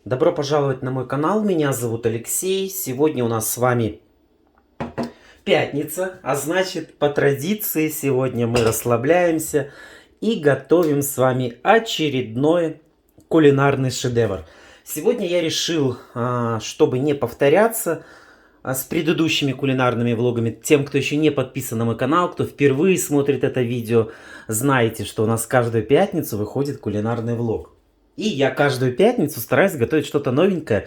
Добро пожаловать на мой канал, меня зовут Алексей. Сегодня у нас с вами пятница, а значит, по традиции сегодня мы расслабляемся и готовим с вами очередной кулинарный шедевр. Сегодня я решил, чтобы не повторяться с предыдущими кулинарными влогами, тем, кто еще не подписан на мой канал, кто впервые смотрит это видео, знаете, что у нас каждую пятницу выходит кулинарный влог. И я каждую пятницу стараюсь готовить что-то новенькое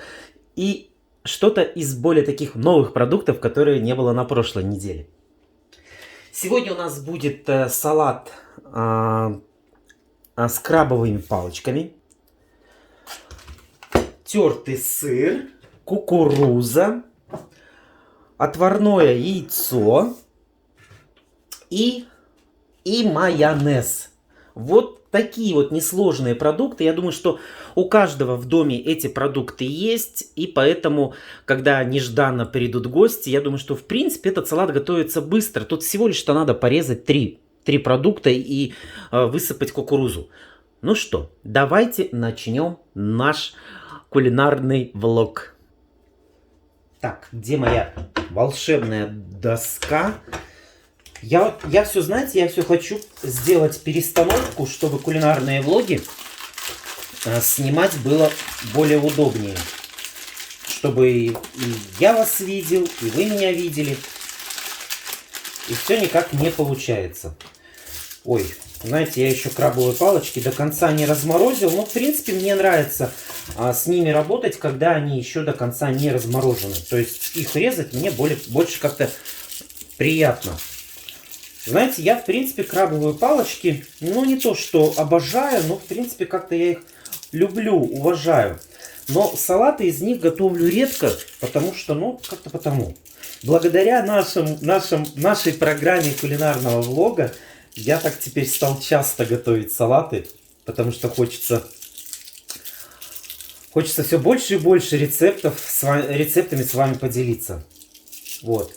и что-то из более таких новых продуктов, которые не было на прошлой неделе. Сегодня у нас будет салат с крабовыми палочками, тертый сыр, кукуруза, отварное яйцо и майонез. Вот такие вот несложные продукты. Я думаю, что у каждого в доме эти продукты есть. И поэтому, когда нежданно придут гости, я думаю, что в принципе этот салат готовится быстро. Тут всего лишь-то надо порезать три продукта и высыпать кукурузу. Ну что, давайте начнем наш кулинарный влог. Так, где моя волшебная доска? Я все, знаете, я все хочу сделать перестановку, чтобы кулинарные влоги снимать было более удобнее. Чтобы и я вас видел, и вы меня видели. И все никак не получается. Ой, знаете, я еще крабовые палочки до конца не разморозил. Но, в принципе, мне нравится с ними работать, когда они еще до конца не разморожены. То есть их резать мне больше как-то приятно. Знаете, я, в принципе, крабовые палочки, ну, не то, что обожаю, но, в принципе, как-то я их люблю, уважаю. Но салаты из них готовлю редко, потому что, ну, как-то потому. Благодаря нашей программе кулинарного влога я так теперь стал часто готовить салаты, потому что хочется все больше и больше рецептами с вами поделиться. Вот.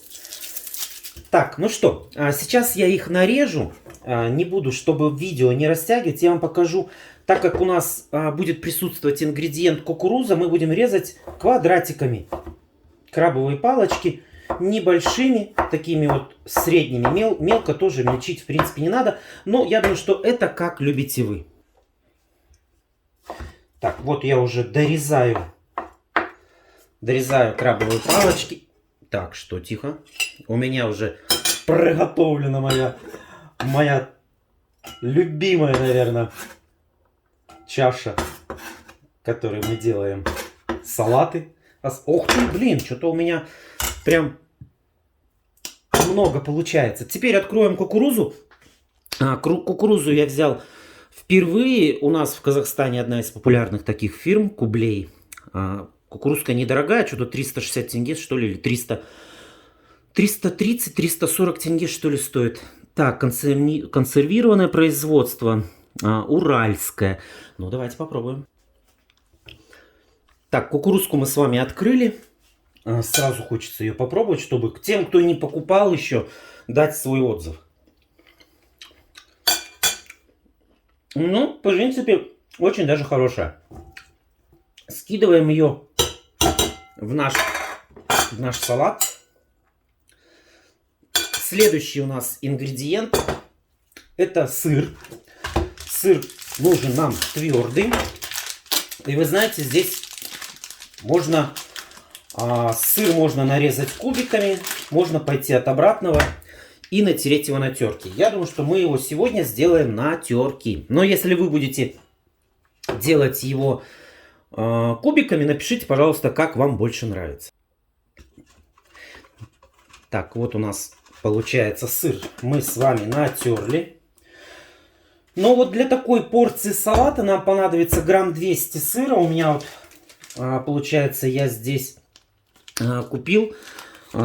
Так, ну что, сейчас я их нарежу, не буду, чтобы видео не растягивать, я вам покажу, так как у нас будет присутствовать ингредиент кукуруза, мы будем резать квадратиками крабовые палочки, небольшими, такими вот средними, мелко тоже мельчить в принципе не надо, но я думаю, что это как любите вы. Так, вот я уже дорезаю крабовые палочки. Так, что, тихо. У меня уже приготовлена моя любимая, наверное, чаша, которой мы делаем салаты. Ох ты, блин, что-то у меня прям много получается. Теперь откроем кукурузу. Кукурузу я взял впервые. У нас в Казахстане одна из популярных таких фирм, Кублей. Кукурузка недорогая, что-то 360 тенге, что ли, или 330-340 тенге, что ли, стоит. Так, консервированное производство, уральское. Ну, давайте попробуем. Так, кукурузку мы с вами открыли. Сразу хочется ее попробовать, чтобы к тем, кто не покупал еще, дать свой отзыв. Ну, в принципе, очень даже хорошая. Скидываем ее в наш салат. Следующий у нас ингредиент это сыр. Сыр нужен нам твердый. И вы знаете, здесь сыр можно нарезать кубиками, можно пойти от обратного и натереть его на терке. Я думаю, что мы его сегодня сделаем на терке. Но если вы будете делать его кубиками, напишите, пожалуйста, как вам больше нравится. Так, вот у нас получается сыр мы с вами натерли. Но вот для такой порции салата нам понадобится грамм 200 сыра. У меня вот получается, я здесь купил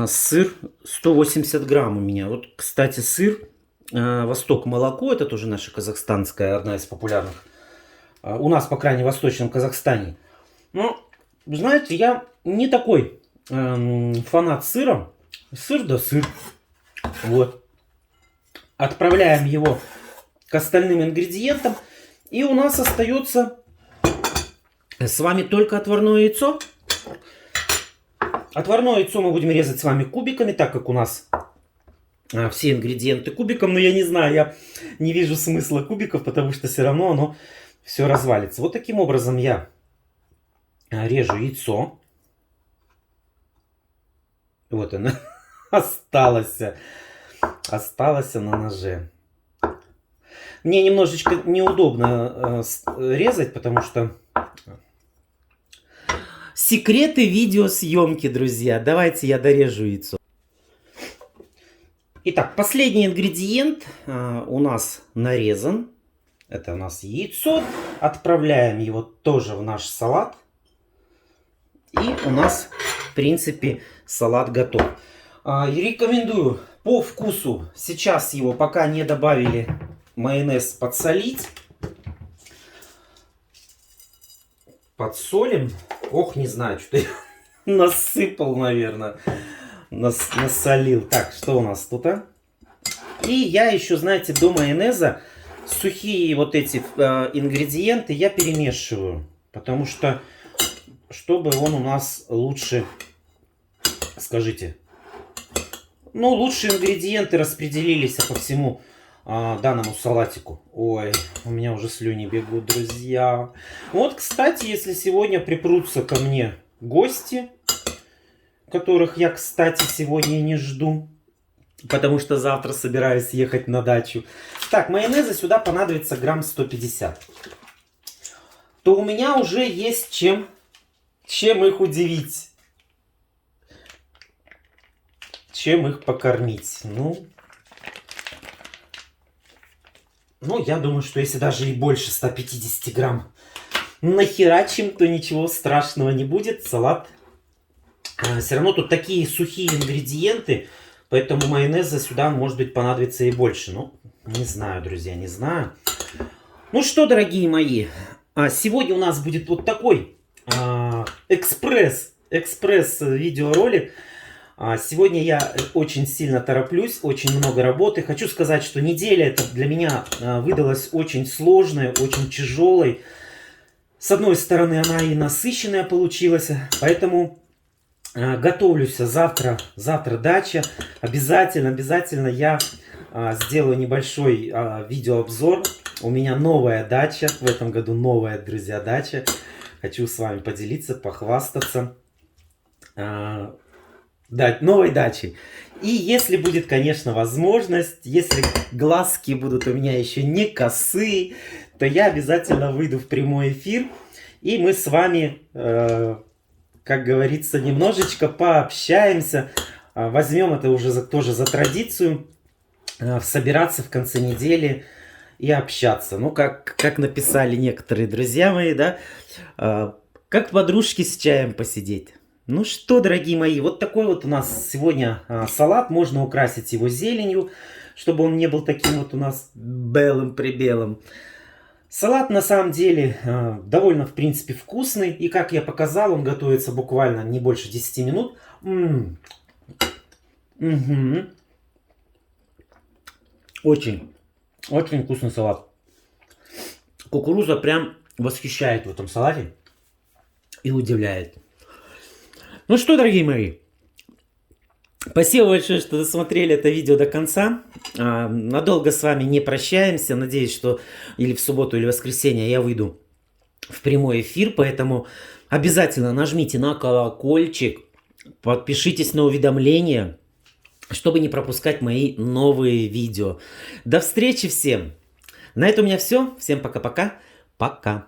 сыр 180 грамм у меня. Вот, кстати, сыр Восток Молоко, это тоже наша казахстанская, одна из популярных. У нас, по крайней восточном Казахстане. Ну, знаете, я не такой фанат сыра. Сыр да сыр. Вот. Отправляем его к остальным ингредиентам. И у нас остается С вами только отварное яйцо. Отварное яйцо мы будем резать с вами кубиками, так как у нас все ингредиенты кубиком. Но я не знаю, я не вижу смысла кубиков, потому что все равно оно все развалится. Вот таким образом я режу яйцо. Вот оно осталось на ноже. Мне немножечко неудобно резать, потому что секреты видеосъемки, друзья. Давайте я дорежу яйцо. Итак, последний ингредиент у нас нарезан. Это у нас яйцо. Отправляем его тоже в наш салат. И у нас, в принципе, салат готов. Рекомендую по вкусу, сейчас его пока не добавили, майонез подсолить. Подсолим. Ох, не знаю, что я насыпал, наверное. Насолил. Так, что у нас тут? И я еще, знаете, до майонеза сухие вот эти ингредиенты я перемешиваю. Потому что, чтобы он у нас лучше, скажите, ну, лучше ингредиенты распределились по всему данному салатику. Ой, у меня уже слюни бегут, друзья. Вот, кстати, если сегодня припрутся ко мне гости, которых я, кстати, сегодня не жду, потому что завтра собираюсь ехать на дачу. Так, майонеза сюда понадобится грамм 150. То у меня уже есть чем их удивить. Чем их покормить. Ну, я думаю, что если даже и больше 150 грамм нахерачим, то ничего страшного не будет. Салат. Все равно тут такие сухие ингредиенты, поэтому майонеза сюда, может быть, понадобится и больше. Ну, не знаю, друзья, не знаю. Ну что, дорогие мои, сегодня у нас будет вот такой экспресс видеоролик. Сегодня я очень сильно тороплюсь, очень много работы. Хочу сказать, что неделя эта для меня выдалась очень сложной, очень тяжелой. С одной стороны, она и насыщенная получилась, поэтому готовлюсь. Завтра дача. Обязательно я сделаю небольшой видеообзор. У меня новая дача. В этом году новая, друзья, дача. Хочу с вами поделиться, похвастаться. Новой дачей. И если будет, конечно, возможность, если глазки будут у меня еще не косые, то я обязательно выйду в прямой эфир. И мы с вами, как говорится, немножечко пообщаемся. Возьмем это уже тоже за традицию. Собираться в конце недели и общаться. Ну, как написали некоторые друзья мои, да, как подружки с чаем посидеть. Ну что, дорогие мои, вот такой вот у нас сегодня салат. Можно украсить его зеленью, чтобы он не был таким вот у нас белым-прибелым. Салат на самом деле довольно, в принципе, вкусный. И как я показал, он готовится буквально не больше 10 минут. Очень вкусный салат. Кукуруза прям восхищает в этом салате и удивляет. Ну что, дорогие мои, спасибо большое, что досмотрели это видео до конца. Надолго с вами не прощаемся. Надеюсь, что или в субботу, или в воскресенье я выйду в прямой эфир. Поэтому обязательно нажмите на колокольчик, подпишитесь на уведомления, чтобы не пропускать мои новые видео. До встречи всем! На этом у меня все. Всем пока-пока. Пока.